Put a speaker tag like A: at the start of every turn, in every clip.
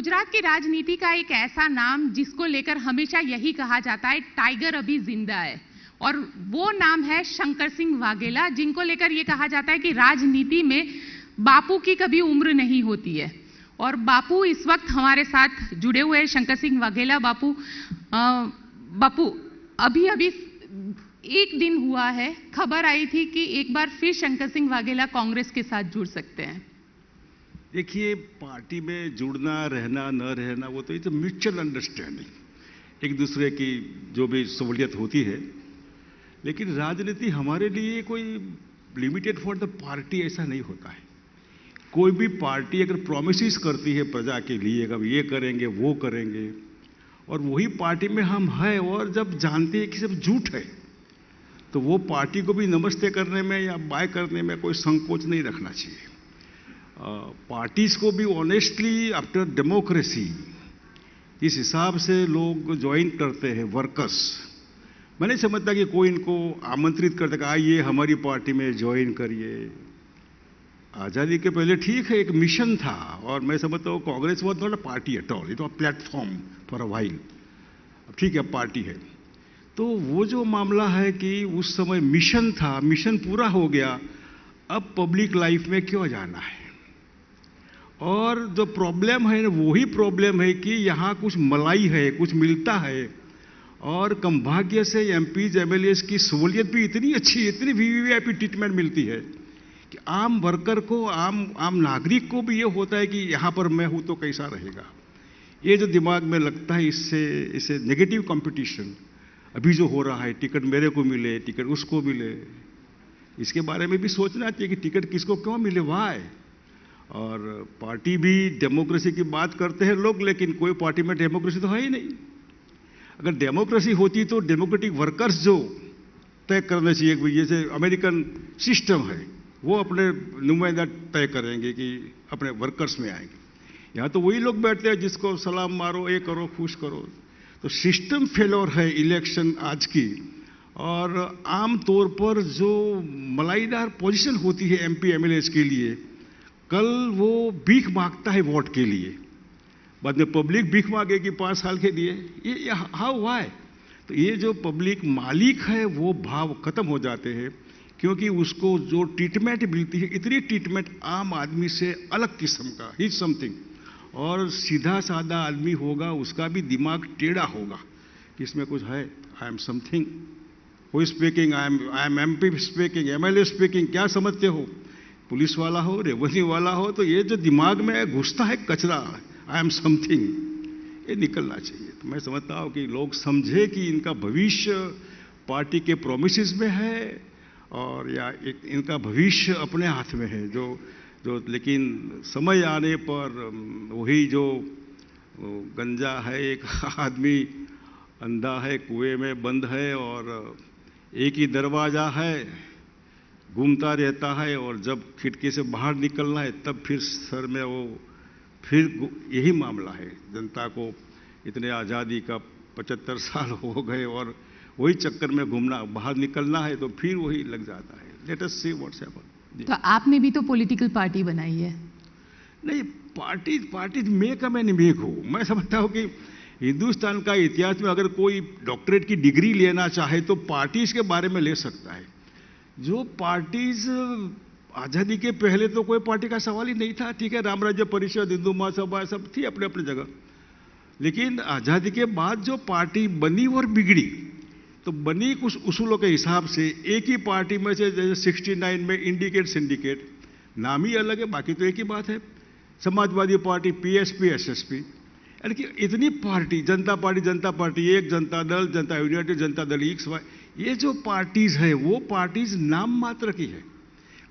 A: गुजरात की राजनीति का एक ऐसा नाम जिसको लेकर हमेशा यही कहा जाता है टाइगर अभी जिंदा है, और वो नाम है शंकर सिंह वाघेला, जिनको लेकर ये कहा जाता है कि राजनीति में बापू की कभी उम्र नहीं होती है। और बापू इस वक्त हमारे साथ जुड़े हुए हैं। शंकर सिंह वाघेला बापू, बापू अभी अभी एक दिन हुआ है, खबर आई थी कि एक बार फिर शंकर सिंह वाघेला कांग्रेस के साथ जुड़ सकते हैं।
B: देखिए, पार्टी में जुड़ना, रहना, न रहना, वो तो इट्स म्यूचुअल अंडरस्टैंडिंग, एक दूसरे की जो भी सहूलियत होती है। लेकिन राजनीति हमारे लिए कोई लिमिटेड फॉर द पार्टी ऐसा नहीं होता है। कोई भी पार्टी अगर प्रोमिसेस करती है प्रजा के लिए, कब ये करेंगे वो करेंगे, और वही पार्टी में हम हैं, और जब जानते हैं कि सब झूठ है, तो वो पार्टी को भी नमस्ते करने में या बाय करने में कोई संकोच नहीं रखना चाहिए। पार्टीज को भी ऑनेस्टली आफ्टर डेमोक्रेसी इस हिसाब से लोग ज्वाइन करते हैं, वर्कर्स। मैं नहीं समझता कि कोई इनको आमंत्रित करता कि आइए हमारी पार्टी में ज्वाइन करिए। आज़ादी के पहले ठीक है, एक मिशन था, और मैं समझता हूँ Congress was not a party at all, it was platform for a while. अब ठीक है, पार्टी है। तो वो जो मामला है कि उस समय मिशन था, मिशन पूरा हो गया, अब पब्लिक लाइफ में क्यों जाना है। और जो प्रॉब्लम है वही प्रॉब्लम है कि यहाँ कुछ मलाई है, कुछ मिलता है, और कम भाग्य से एमपीज एमएलएस की सहूलियत भी इतनी अच्छी, इतनी वीवीआईपी ट्रीटमेंट मिलती है कि आम वर्कर को, आम नागरिक को भी ये होता है कि यहाँ पर मैं हूँ तो कैसा रहेगा। ये जो दिमाग में लगता है, इससे नेगेटिव कंपटीशन अभी जो हो रहा है, टिकट मेरे को मिले, टिकट उसको मिले, इसके बारे में भी सोचना चाहिए कि टिकट किसको क्यों मिले, वाई। और पार्टी भी डेमोक्रेसी की बात करते हैं लोग, लेकिन कोई पार्टी में डेमोक्रेसी तो है ही नहीं। अगर डेमोक्रेसी होती तो डेमोक्रेटिक वर्कर्स जो तय करना चाहिए, जैसे अमेरिकन सिस्टम है, वो अपने नुमाइंदा तय करेंगे कि अपने वर्कर्स में आएंगे। यहाँ तो वही लोग बैठते हैं जिसको सलाम मारो, ये करो, खुश करो। तो सिस्टम फेलोर है इलेक्शन आज की। और आम तौर पर जो मलाईदार पोजीशन होती है एमपी एमएलएस के लिए, कल वो भीख मांगता है वोट के लिए, बाद में पब्लिक भीख मांगेगी 5 साल के लिए। ये हाउ व्हाई? तो ये जो पब्लिक मालिक है वो भाव खत्म हो जाते हैं, क्योंकि उसको जो ट्रीटमेंट मिलती है, इतनी ट्रीटमेंट आम आदमी से अलग किस्म का, ही समथिंग। और सीधा साधा आदमी होगा, उसका भी दिमाग टेढ़ा होगा कि इसमें कुछ है, I am something, who speaking, I am MP speaking, MLA speaking, क्या समझते हो, पुलिस वाला हो, रेवेन्यू वाला हो। तो ये जो दिमाग में घुसता है कचरा, आई एम समथिंग, ये निकलना चाहिए। तो मैं समझता हूँ कि लोग समझे कि इनका भविष्य पार्टी के प्रोमिसेस में है, और या इनका भविष्य अपने हाथ में है। जो लेकिन समय आने पर वही जो गंजा है, एक आदमी अंधा है, कुएं में बंद है, और एक ही दरवाजा है, घूमता रहता है, और जब खिड़की से बाहर निकलना है तब फिर सर में वो, फिर यही मामला है। जनता को इतने आज़ादी का 75 साल हो गए, और वही चक्कर में घूमना, बाहर निकलना है तो फिर वही लग जाता है। Let us see what's happen.
A: तो आपने भी तो पॉलिटिकल पार्टी बनाई है।
B: नहीं, party make a man make हो। मैं समझता हूँ कि हिंदुस्तान का इतिहास में अगर कोई डॉक्टरेट की डिग्री लेना चाहे तो पार्टीज के बारे में ले सकता है। जो पार्टीज आज़ादी के पहले तो कोई पार्टी का सवाल ही नहीं था। ठीक है, राम राज्य परिषद, हिंदू महासभा, सब थी अपने अपने जगह। लेकिन आज़ादी के बाद जो पार्टी बनी और बिगड़ी, तो बनी कुछ उसूलों के हिसाब से। एक ही पार्टी में से जैसे 69 में इंडिकेट सिंडिकेट, नाम ही अलग है, बाकी तो एक ही बात है। समाजवादी पार्टी, पीएसपी, एसएसपी, यानी कि इतनी पार्टी, जनता पार्टी, एक जनता दल, जनता यूनाइटेड, जनता दल XY, ये जो पार्टीज है वो पार्टीज नाम मात्र की है।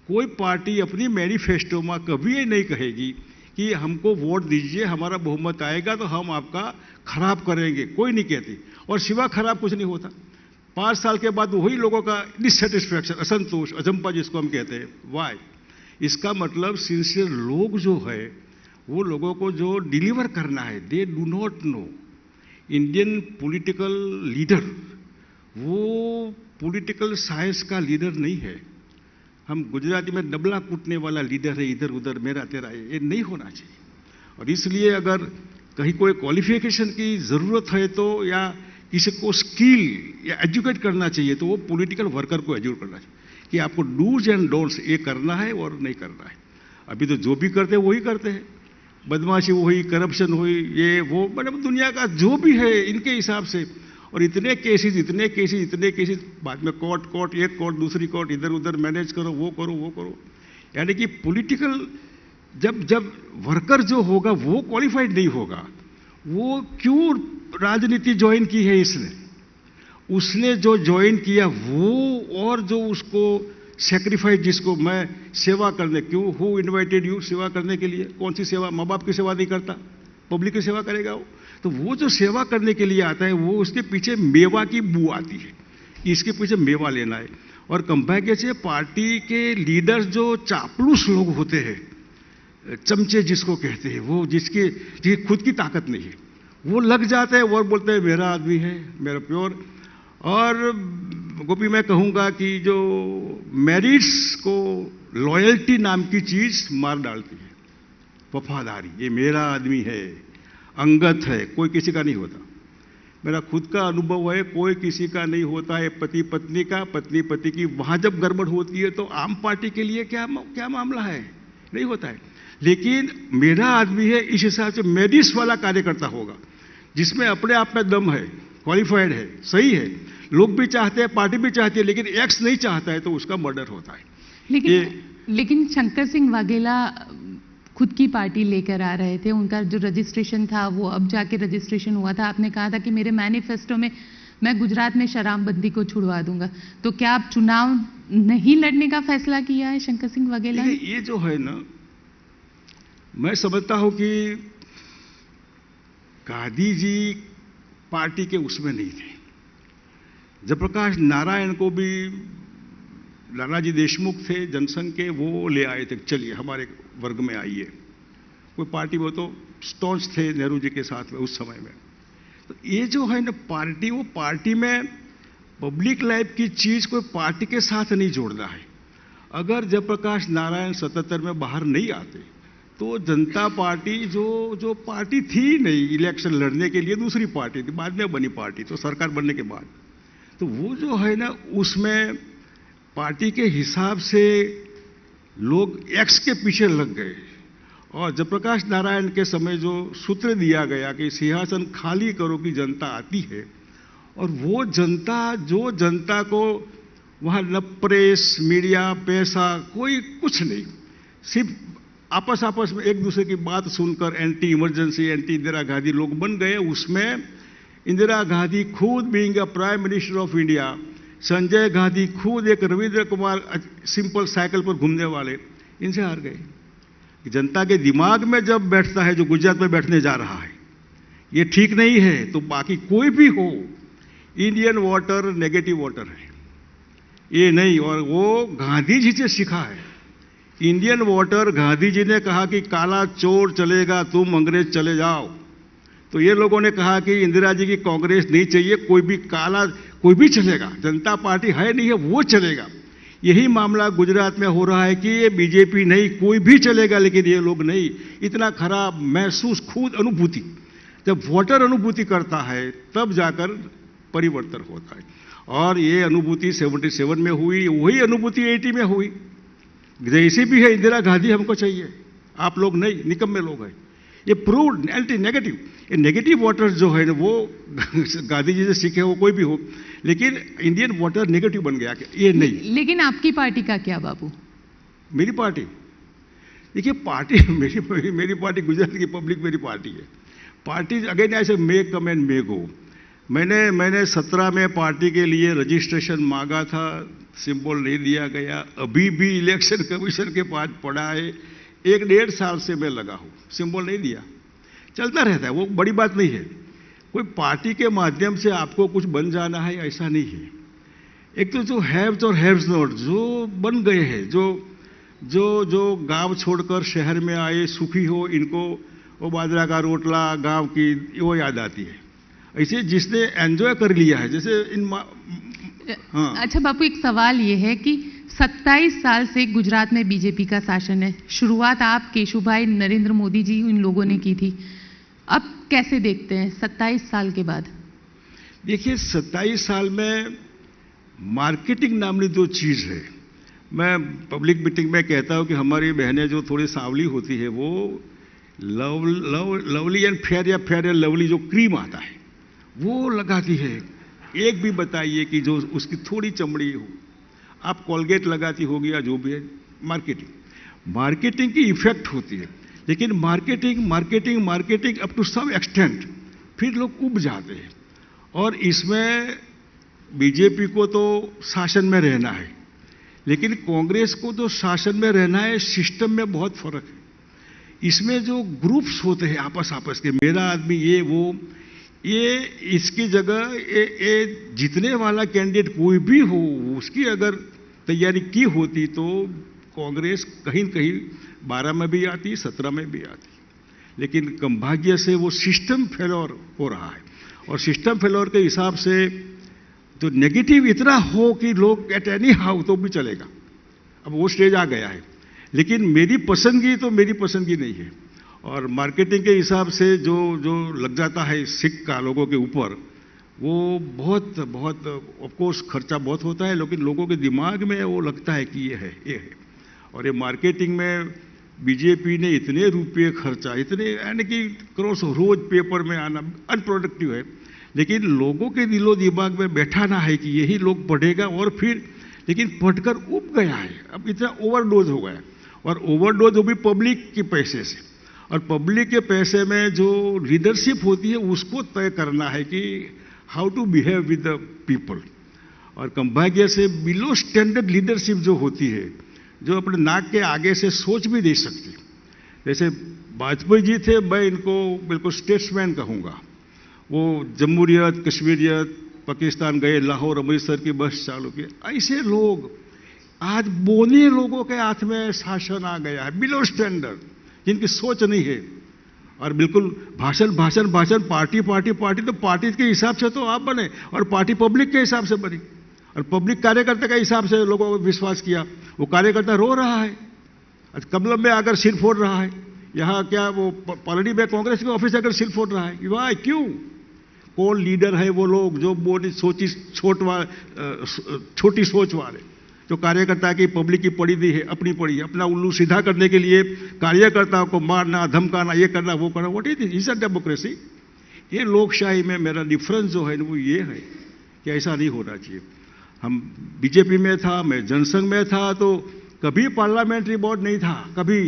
B: कोई पार्टी अपनी मैनिफेस्टो में कभी ये नहीं कहेगी कि हमको वोट दीजिए, हमारा बहुमत आएगा तो हम आपका खराब करेंगे, कोई नहीं कहती। और सिवा खराब कुछ नहीं होता। 5 साल के बाद वही लोगों का डिससेटिस्फैक्शन, असंतोष, अजंपा जिसको हम कहते हैं, वाई। इसका मतलब सिंसियर लोग जो है, वो लोगों को जो डिलीवर करना है, they do not know. Indian political leader वो पॉलिटिकल साइंस का लीडर नहीं है। हम गुजराती में डबला कूटने वाला लीडर है, इधर उधर मेरा तेरा, ये नहीं होना चाहिए। और इसलिए अगर कहीं कोई क्वालिफिकेशन की जरूरत है तो, या किसी को स्किल या एजुकेट करना चाहिए, तो वो पॉलिटिकल वर्कर को एजुकेट करना चाहिए कि आपको डूज एंड डोंट्स ये करना है और नहीं करना है। अभी तो जो भी करते हैं वही करते हैं, बदमाशी हुई, करप्शन हुई, ये वो, मतलब दुनिया का जो भी है इनके हिसाब से। और इतने केसेस, बाद में कोर्ट, एक कोर्ट दूसरी कोर्ट, इधर उधर मैनेज करो, वो करो। यानी कि पॉलिटिकल जब वर्कर जो होगा वो क्वालिफाइड नहीं होगा, वो क्यों राजनीति ज्वाइन की है उसने जो ज्वाइन किया वो, और जो उसको सेक्रीफाइस, जिसको मैं सेवा करने, क्यों, हु इन्वाइटेड यू सेवा करने के लिए? कौन सी सेवा? माँ बाप की सेवा नहीं करता, पब्लिक की सेवा करेगा वो। तो वो जो सेवा करने के लिए आता है, वो उसके पीछे मेवा की बू आती है, इसके पीछे मेवा लेना है। और कंपैरिजन से पार्टी के लीडर्स जो चापलूस लोग होते हैं, चमचे जिसको कहते हैं, वो जिसकी खुद की ताकत नहीं है, वो लग जाते हैं और बोलते हैं मेरा आदमी है, मेरा प्योर। और गोपी, मैं कहूंगा कि जो मेरिट्स को लॉयल्टी नाम की चीज मार डालती है, वफादारी, ये मेरा आदमी है, अंगत है, कोई किसी का नहीं होता। मेरा खुद का अनुभव है, कोई किसी का नहीं होता है, पति पत्नी का, पत्नी पति की। वहां जब गड़बड़ होती है तो आम पार्टी के लिए क्या मामला है? नहीं होता है। लेकिन मेरा आदमी है, इस हिसाब से मेरिट्स वाला कार्यकर्ता होगा, जिसमें अपने आप में दम है, क्वालिफाइड है, सही है, लोग भी चाहते हैं, पार्टी भी चाहती है, लेकिन एक्स नहीं चाहता है तो उसका मर्डर होता है।
A: लेकिन शंकर सिंह वाघेला खुद की पार्टी लेकर आ रहे थे, उनका जो रजिस्ट्रेशन था वो अब जाके रजिस्ट्रेशन हुआ था। आपने कहा था कि मेरे मैनिफेस्टो में मैं गुजरात में शराबबंदी को छुड़वा दूंगा, तो क्या आप चुनाव नहीं लड़ने का फैसला किया है शंकर सिंह वाघेला ने?
B: ये जो है ना, मैं समझता हूं कि गांधी जी पार्टी के उसमें नहीं थे। जयप्रकाश नारायण को भी नानाजी देशमुख थे जनसंघ के, वो ले आए थे, चलिए हमारे वर्ग में आइए। कोई पार्टी, वो तो स्टॉन्स थे नेहरू जी के साथ में उस समय में। तो ये जो है ना पार्टी, वो पार्टी में पब्लिक लाइफ की चीज कोई पार्टी के साथ नहीं जोड़ना है। अगर जयप्रकाश नारायण 77 में बाहर नहीं आते तो जनता पार्टी जो पार्टी थी नहीं इलेक्शन लड़ने के लिए, दूसरी पार्टी थी, बाद में बनी पार्टी, तो सरकार बनने के बाद, तो वो जो है ना उसमें पार्टी के हिसाब से लोग एक्स के पीछे लग गए। और जयप्रकाश नारायण के समय जो सूत्र दिया गया कि सिंहासन खाली करो कि जनता आती है, और वो जनता, जो जनता को वहां न प्रेस, मीडिया, पैसा, कोई कुछ नहीं, सिर्फ आपस में एक दूसरे की बात सुनकर anti emergency, anti Indira Gandhi लोग बन गए। उसमें इंदिरा गांधी खुद being a prime minister of India, Sanjay Gandhi खुद एक रविंद्र कुमार सिंपल साइकिल पर घूमने वाले, इनसे हार गए। जनता के दिमाग में जब बैठता है जो गुजरात में बैठने जा रहा है, ये ठीक नहीं है, तो बाकी कोई भी हो, इंडियन वोटर नेगेटिव वोटर है, ये नहीं। और वो गांधी जी से सीखा है। इंडियन वोटर, गांधी जी ने कहा कि काला चोर चलेगा, तुम अंग्रेज चले जाओ। तो ये लोगों ने कहा कि इंदिरा जी की कांग्रेस नहीं चाहिए, कोई भी काला, कोई भी चलेगा, जनता पार्टी है नहीं है वो चलेगा। यही मामला गुजरात में हो रहा है कि ये बीजेपी नहीं, कोई भी चलेगा, लेकिन ये लोग नहीं। इतना खराब महसूस, खुद अनुभूति, जब वोटर अनुभूति करता है तब जाकर परिवर्तन होता है। और ये अनुभूति 77 में हुई, वही अनुभूति 80 में हुई। जैसे भी है इंदिरा गांधी हमको चाहिए, आप लोग नहीं, निकम्मे लोग हैं। ये प्रूव्ड एंटी नेगेटिव, ये नेगेटिव वोटर जो है वो गांधी जी से सीखे हो, कोई भी हो, लेकिन इंडियन वोटर नेगेटिव बन गया, ये नहीं।
A: लेकिन आपकी पार्टी का क्या बाबू?
B: मेरी पार्टी, देखिए पार्टी मेरी पार्टी गुजरात की पब्लिक मेरी पार्टी है। पार्टी अगेन ऐसे मे कम एंड मे गो। मैंने 17 में पार्टी के लिए रजिस्ट्रेशन मांगा था, सिंबल नहीं दिया गया। अभी भी इलेक्शन कमीशन के पास पड़ा है, 1-1.5 साल से मैं लगा हूं, सिंबल नहीं दिया। चलता रहता है, वो बड़ी बात नहीं है। कोई पार्टी के माध्यम से आपको कुछ बन जाना है ऐसा नहीं है। एक तो जो हैव्स और हैव्स नॉट जो बन गए हैं, जो गांव छोड़कर शहर में आए सुखी हो, इनको वो बाजरा का रोटला गांव की वो याद आती है। ऐसे जिसने एंजॉय कर लिया है, जैसे इन हाँ।
A: अच्छा बापू, एक सवाल ये है कि 27 साल से गुजरात में बीजेपी का शासन है। शुरुआत आप, केशुभाई, नरेंद्र मोदी जी, इन लोगों ने की थी। अब कैसे देखते हैं 27 साल के बाद?
B: देखिए 27 साल में मार्केटिंग नामनी जो चीज है, मैं पब्लिक मीटिंग में कहता हूं कि हमारी बहनें जो थोड़ी सांवली होती है वो लवली एंड फेयर या फेयर एंड लवली जो क्रीम आता है वो लगाती है। एक भी बताइए कि जो उसकी थोड़ी चमड़ी हो, आप कोलगेट लगाती होगी या जो भी है। मार्केटिंग की इफेक्ट होती है, लेकिन marketing up to some extent फिर लोग उब जाते हैं। और इसमें बीजेपी को तो शासन में रहना है, लेकिन कांग्रेस को तो शासन में रहना है, सिस्टम में बहुत फर्क है। इसमें जो ग्रुप्स होते हैं आपस के, मेरा आदमी ये वो, ये इसकी जगह ये जीतने वाला कैंडिडेट कोई भी हो उसकी अगर तैयारी की होती तो कांग्रेस कहीं न कहीं 12 में भी आती, 17 में भी आती। लेकिन कंभाग्य से वो सिस्टम फेलोर हो रहा है, और सिस्टम फेलोर के हिसाब से तो नेगेटिव इतना हो कि लोग एट एनी हाउ तो भी चलेगा। अब वो स्टेज आ गया है, लेकिन मेरी पसंदगी नहीं है। और मार्केटिंग के हिसाब से जो लग जाता है सिक्का लोगों के ऊपर, वो बहुत ऑफकोर्स खर्चा बहुत होता है, लेकिन लोगों के दिमाग में वो लगता है कि ये है। और ये मार्केटिंग में बीजेपी ने इतने रुपये खर्चा, इतने यानी कि करोड़ रोज पेपर में आना अनप्रोडक्टिव है, लेकिन लोगों के दिलो दिमाग में बैठाना है कि यही लोग पढ़ेगा, और फिर लेकिन पढ़कर उब गया है। अब इतना ओवरडोज हो गया, और ओवरडोज हो भी पब्लिक के पैसे से, और पब्लिक के पैसे में जो लीडरशिप होती है उसको तय करना है कि how to behave with the people. और कंभाग्य से बिलो स्टैंडर्ड लीडरशिप जो होती है, जो अपने नाक के आगे से सोच भी नहीं सकती, जैसे वाजपेयी जी थे, मैं इनको बिल्कुल स्टेट्समैन कहूँगा। वो जमहूरियत, कश्मीरियत, पाकिस्तान गए, लाहौर अमृतसर की बस चालू की। ऐसे लोग आज बोने लोगों के हाथ में शासन आ गया है, बिलो स्टैंडर्ड, जिनकी सोच नहीं है, और बिल्कुल भाषण, पार्टी तो पार्टी के हिसाब से तो आप बने, और पार्टी पब्लिक के हिसाब से बनी, और पब्लिक कार्यकर्ता के हिसाब से लोगों को विश्वास किया। वो कार्यकर्ता रो रहा है, कमलम में आकर सिर फोड़ रहा है, यहाँ क्या वो पालड़ी में कांग्रेस के ऑफिस आकर सिर फोड़ रहा है। वाह, क्यों? कौन लीडर है वो लोग जो छोटी सोच वाले, जो कार्यकर्ता की पब्लिक की पड़ी दी है, अपनी पड़ी है, अपना उल्लू सीधा करने के लिए कार्यकर्ताओं को मारना, धमकाना, ये करना, वो करना। What is a democracy? ये लोकशाही में मेरा डिफरेंस जो है वो ये है कि ऐसा नहीं होना चाहिए। हम बीजेपी में था, मैं जनसंघ में था, तो कभी पार्लियामेंट्री बोर्ड नहीं था, कभी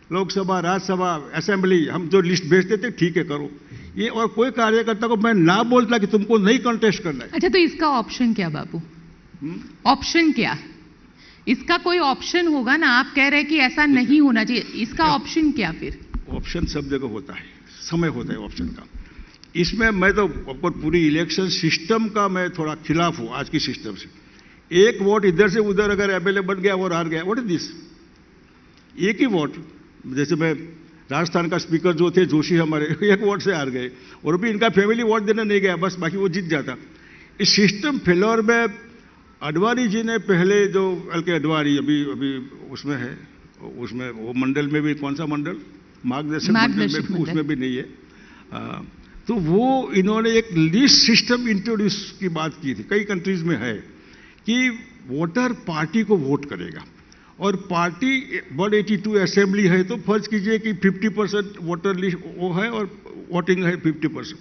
B: लोकसभा, राज्यसभा, असेंबली, हम जो लिस्ट भेजते थे ठीक है करो, ये। और कोई कार्यकर्ता को मैं ना बोलता कि तुमको नहीं कंटेस्ट करना है।
A: अच्छा, तो इसका ऑप्शन क्या बाबू? ऑप्शन क्या? इसका कोई ऑप्शन होगा ना, आप कह रहे हैं कि ऐसा नहीं होना चाहिए, इसका ऑप्शन क्या फिर?
B: ऑप्शन सब जगह होता है, समय होता है ऑप्शन का। इसमें मैं तो पूरी इलेक्शन सिस्टम का मैं थोड़ा खिलाफ हूं, आज की सिस्टम से। एक वोट इधर से उधर अगर एमएलए बन गया और हार गया, व्हाट इज दिस? एक ही वोट, जैसे मैं राजस्थान का स्पीकर जो थे जोशी हमारे, एक वोट से हार गए, और भी इनका फैमिली वोट देने नहीं गया, बस बाकी वो जीत जाता। इस सिस्टम फेलोर में अडवाणी जी ने पहले जो एलके अडवाणी अभी उसमें है, उसमें वो मंडल में भी, कौन सा मंडल, मार्गदर्शक मंडल में भी, उसमें भी नहीं है। तो वो इन्होंने एक लिस्ट सिस्टम इंट्रोड्यूस की बात की थी, कई कंट्रीज में है कि वोटर पार्टी को वोट करेगा, और पार्टी 182 असेंबली है, तो फर्ज कीजिए कि 50% वोटर लिस्ट वो है और वोटिंग है 50%,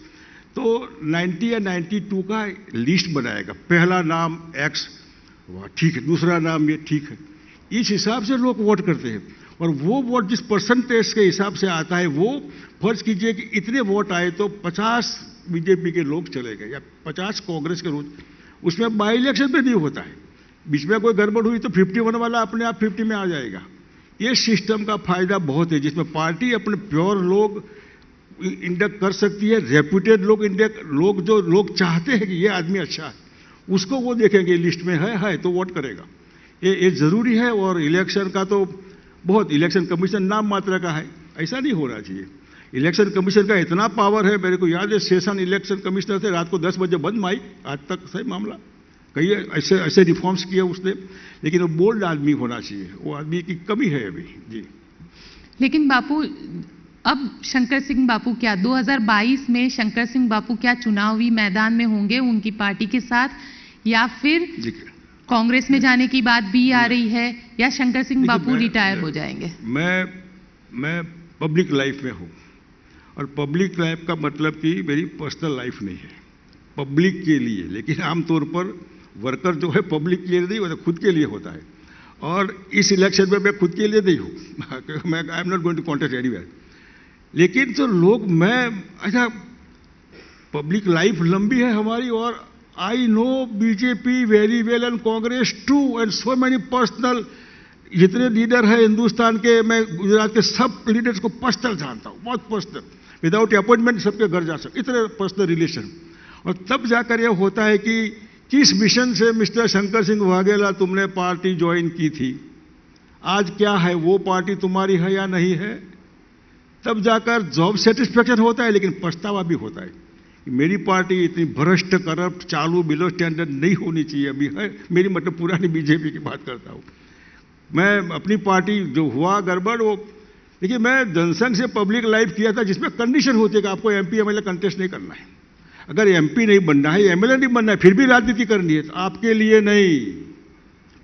B: तो 90 या 92 का लिस्ट बनाएगा। पहला नाम एक्स, वाह ठीक है, दूसरा नाम ये ठीक है, इस हिसाब से लोग वोट करते हैं। और वो वोट जिस परसेंटेज के हिसाब से आता है, वो फर्ज कीजिए कि इतने वोट आए तो 50 बीजेपी के लोग चले गए या 50 कांग्रेस के लोग। उसमें बाई इलेक्शन में नहीं होता है, बीच में कोई गड़बड़ हुई तो 51 वाला अपने आप 50 में आ जाएगा। ये सिस्टम का फायदा बहुत है, जिसमें पार्टी अपने प्योर लोग इंडक्ट कर सकती है, रेप्यूटेड लोग इंडक्ट, लोग जो लोग चाहते हैं कि ये आदमी अच्छा है, उसको वो देखेंगे लिस्ट में है तो वोट करेगा। ये जरूरी है। और इलेक्शन का तो बहुत, इलेक्शन कमीशन नाम मात्र का है, ऐसा नहीं होना चाहिए। इलेक्शन कमीशन का इतना पावर है, मेरे को याद है सेशन इलेक्शन कमिश्नर थे, रात को 10 बजे बंद माइक, आज तक सही मामला, कई ऐसे रिफॉर्म्स किए उसने, लेकिन वो बोल्ड आदमी होना चाहिए, वो आदमी की कमी है अभी जी।
A: लेकिन बापू, अब शंकर सिंह बापू क्या 2022 में शंकर सिंह बापू क्या चुनावी मैदान में होंगे उनकी पार्टी के साथ, या फिर कांग्रेस में जाने की बात भी आ रही है, या शंकर सिंह बापू रिटायर हो जाएंगे?
B: मैं पब्लिक लाइफ में हूं, और पब्लिक लाइफ का मतलब कि मेरी पर्सनल लाइफ नहीं है, पब्लिक के लिए। लेकिन आमतौर पर वर्कर जो है पब्लिक के लिए नहीं होता, खुद के लिए होता है। और इस इलेक्शन में मैं खुद के लिए नहीं हूं, मैं I am not going to contest anywhere. लेकिन जो लोग, मैं अच्छा, पब्लिक लाइफ लंबी है हमारी, और I know BJP very well and Congress too, and so many personal, जितने लीडर हैं हिंदुस्तान के, मैं गुजरात के सब लीडर्स को पर्सनल जानता हूं, बहुत पर्सनल, विदाउट अपॉइंटमेंट सबके घर जा सकते, इतने पर्सनल रिलेशन। और तब जाकर यह होता है कि किस मिशन से मिस्टर शंकर सिंह वाघेला तुमने पार्टी ज्वाइन की थी, आज क्या है, वो पार्टी तुम्हारी है या नहीं है, तब जाकर जॉब सेटिस्फेक्शन होता है। लेकिन पछतावा भी होता है कि मेरी पार्टी इतनी भ्रष्ट, करप्ट, चालू, बिलो स्टैंडर्ड नहीं होनी चाहिए अभी है मेरी, मतलब पुरानी बीजेपी की बात करता हूं मैं। अपनी पार्टी जो हुआ गड़बड़, वो देखिए, मैं जनसंघ से पब्लिक लाइफ किया था, जिसमें कंडीशन होती है कि आपको एमपी एमएलए कंटेस्ट नहीं करना है। अगर एमपी नहीं बनना है, एमएलए नहीं बनना है, फिर भी राजनीति करनी है, तो आपके लिए नहीं,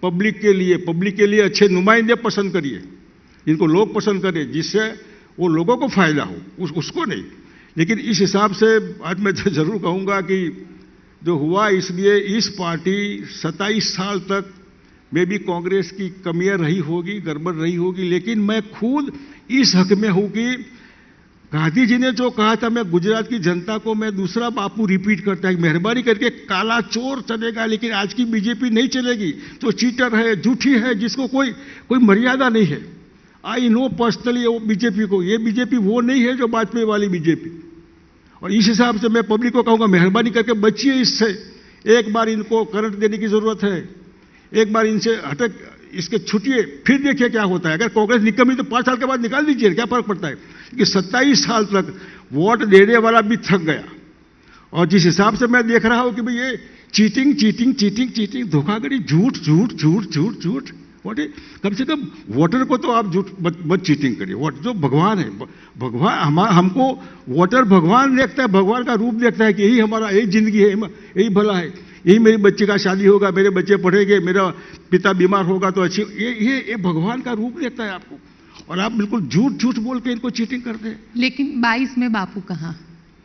B: पब्लिक के लिए, पब्लिक के लिए अच्छे नुमाइंदे पसंद करिए, जिनको लोग पसंद करें, जिससे वो लोगों को फायदा हो, उसको नहीं। लेकिन इस हिसाब से आज मैं जरूर कहूंगा कि जो हुआ, इसलिए इस पार्टी 27 साल तक में भी कांग्रेस की कमियां रही होगी, गड़बड़ रही होगी, लेकिन मैं खुद इस हक में हूं कि गांधी जी ने जो कहा था, मैं गुजरात की जनता को मैं दूसरा बापू रिपीट करता है, मेहरबानी करके काला चोर चलेगा, लेकिन आज की बीजेपी नहीं चलेगी, जो चीटर है, झूठी है, जिसको कोई मर्यादा नहीं है। आई नो पर्सनली वो बीजेपी को, ये बीजेपी वो नहीं है जो वाजपेयी वाली बीजेपी। और इस हिसाब से मैं पब्लिक को कहूंगा, मेहरबानी करके बचिए इससे। एक बार इनको करंट देने की जरूरत है, एक बार इनसे हटक, इसके छुटिए, फिर देखिए क्या होता है। अगर कांग्रेस निकमी तो 5 साल के बाद निकाल दीजिए, क्या फर्क पड़ता है कि 27 साल तक वोट देने वाला भी थक गया। और जिस हिसाब से मैं देख रहा हूं कि भाई ये चीटिंग चीटिंग चीटिंग चीटिंग, धोखाधड़ी, झूठ झूठ झूठ झूठ झूठ, कम से कम वोटर को तो आप झूठ मत चीटिंग करिए। वोट जो भगवान है, भगवान हमको वोटर भगवान देखता है, भगवान का रूप देखता है कि यही हमारा, यही जिंदगी है, यही भला है, यही मेरी बच्ची का शादी होगा, मेरे बच्चे पढ़ेंगे, मेरा पिता बीमार होगा तो अच्छी, ये भगवान का रूप देखता है आपको, और आप बिल्कुल झूठ झूठ बोल के इनको चीटिंग करते हैं।
A: लेकिन 22 में बापू कहां,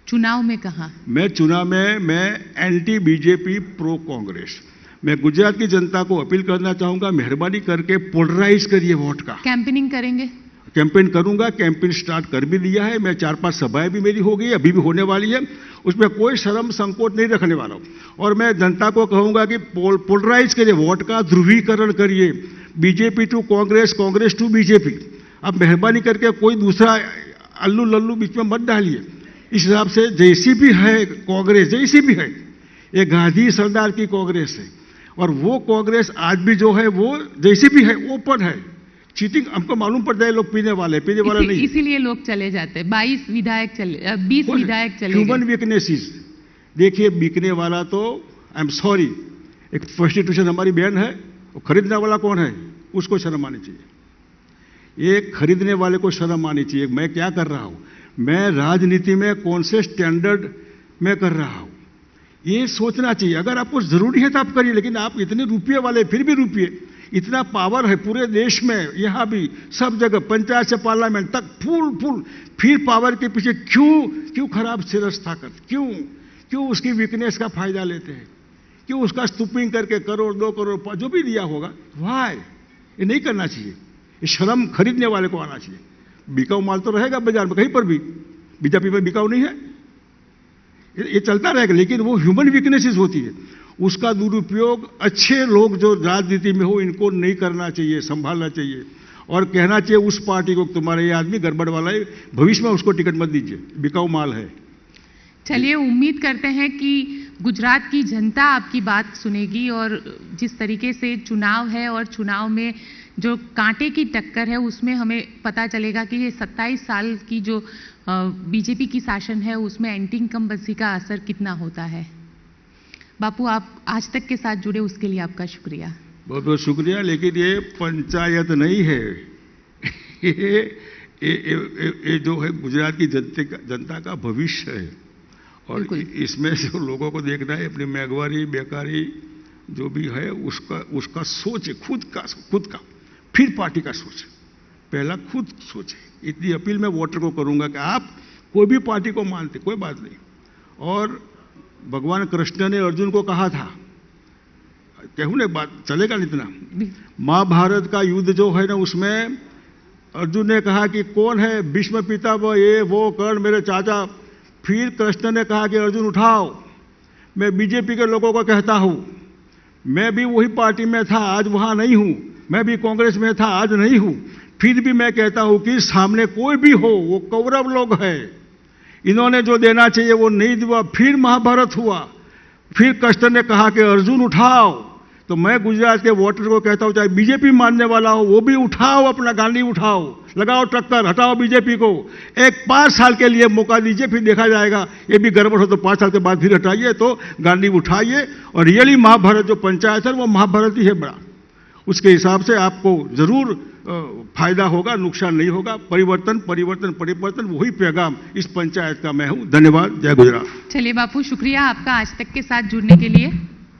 A: चुनाव में कहां?
B: मैं चुनाव में मैं एंटी बीजेपी, प्रो कांग्रेस। मैं गुजरात की जनता को अपील करना चाहूंगा, मेहरबानी करके पोलराइज करिए वोट का।
A: कैंपेनिंग करेंगे?
B: कैंपेन करूंगा, कैंपेन स्टार्ट कर भी दिया है मैं, 4-5 सभाएं भी मेरी हो गई, अभी भी होने वाली है, उसमें कोई शर्म संकोच नहीं रखने वाला हूं। और मैं जनता को कहूंगा कि पोलराइज करिए, वोट का ध्रुवीकरण करिए, BJP to Congress, Congress to BJP. अब मेहरबानी करके कोई दूसरा अल्लू लल्लू बीच में मत डालिए। इस हिसाब से जैसी भी है कांग्रेस, जैसी भी है, ये गांधी सरदार की कांग्रेस है, और वो कांग्रेस आज भी जो है वो जैसी भी है ओपन है। चीटिंग हमको मालूम पड़ता है, लोग पीने वाले नहीं,
A: इसीलिए लोग चले जाते हैं। 20 विधायक चले
B: ह्यूमन वीकनेसेस। देखिए, बिकने वाला तो आई एम सॉरी, एक प्रोस्टिट्यूशन हमारी बैन है, वो खरीदने वाला कौन है, उसको शर्म आनी चाहिए। एक खरीदने वाले को शर्म आनी चाहिए। मैं क्या कर रहा हूं, मैं राजनीति में कौन से स्टैंडर्ड में कर रहा हूं, ये सोचना चाहिए। अगर आपको जरूरी है तो आप करिए, लेकिन आप इतने रुपये वाले, फिर भी रुपये, इतना पावर है पूरे देश में, यहां भी सब जगह, पंचायत से पार्लियामेंट तक फुल, फिर पावर के पीछे क्यों खराब सिरस्ता करते, क्यों उसकी वीकनेस का फायदा लेते हैं, क्यों उसका स्तूपिंग करके करोड़ 2 करोड़ जो भी दिया होगा, वाई, ये नहीं करना चाहिए। ये शर्म खरीदने वाले को आना चाहिए। बिकाऊ माल तो रहेगा बाजार में, कहीं पर भी बीजेपी में बिकाऊ नहीं है, ये चलता रहेगा, लेकिन वो ह्यूमन वीकनेसेस होती है, उसका दुरुपयोग अच्छे लोग जो राजनीति में हो इनको नहीं करना चाहिए, संभालना चाहिए, और कहना चाहिए उस पार्टी को, तुम्हारा ये आदमी गड़बड़ वाला है, भविष्य में उसको टिकट मत दीजिए, बिकाऊ माल है।
A: चलिए, उम्मीद करते हैं कि गुजरात की जनता आपकी बात सुनेगी, और जिस तरीके से चुनाव है और चुनाव में जो कांटे की टक्कर है, उसमें हमें पता चलेगा कि ये 27 साल की जो बीजेपी की शासन है उसमें एंटी इनकम्बेंसी का असर कितना होता है। बापू, आप आज तक के साथ जुड़े, उसके लिए आपका शुक्रिया। बहुत
B: बहुत शुक्रिया। लेकिन ये पंचायत नहीं है, ये जो है गुजरात की जनता का भविष्य है और इसमें जो लोगों को देखना है अपनी महंगाई बेकारी जो भी है उसका सोच है खुद का फिर पार्टी का सोच, पहला खुद सोचे। इतनी अपील मैं वोटर को करूंगा कि आप कोई भी पार्टी को मानते कोई बात नहीं। और भगवान कृष्ण ने अर्जुन को कहा था, कहूं ना बात चलेगा नहीं इतना, महाभारत का युद्ध जो है ना उसमें अर्जुन ने कहा कि कौन है भीष्म पितामह ये वो कर्ण मेरे चाचा। फिर कृष्ण ने कहा कि अर्जुन उठाओ, मैं बीजेपी के लोगों को कहता हूं, मैं भी वही पार्टी में था आज वहां नहीं हूं, मैं भी कांग्रेस में था आज नहीं हूं, फिर भी मैं कहता हूं कि सामने कोई भी हो वो कौरव लोग हैं, इन्होंने जो देना चाहिए वो नहीं दिया। फिर महाभारत हुआ, फिर कृष्ण ने कहा कि अर्जुन उठाओ। तो मैं गुजरात के वोटर को कहता हूं चाहे बीजेपी मानने वाला हो वो भी उठाओ, अपना गांडी उठाओ, लगाओ टक्कर, हटाओ बीजेपी को, एक 5 साल के लिए मौका दीजिए, फिर देखा जाएगा ये भी गड़बड़ हो तो 5 साल के बाद फिर हटाइए, तो गांडी उठाइए। और रियली महाभारत जो पंचायत है वो महाभारत ही है बड़ा, उसके हिसाब से आपको जरूर फायदा होगा, नुकसान नहीं होगा। परिवर्तन परिवर्तन परिवर्तन वही पैगाम इस पंचायत का मैं हूं। धन्यवाद। जय गुजरात।
A: चलिए बापू, शुक्रिया आपका आज तक के साथ जुड़ने के लिए।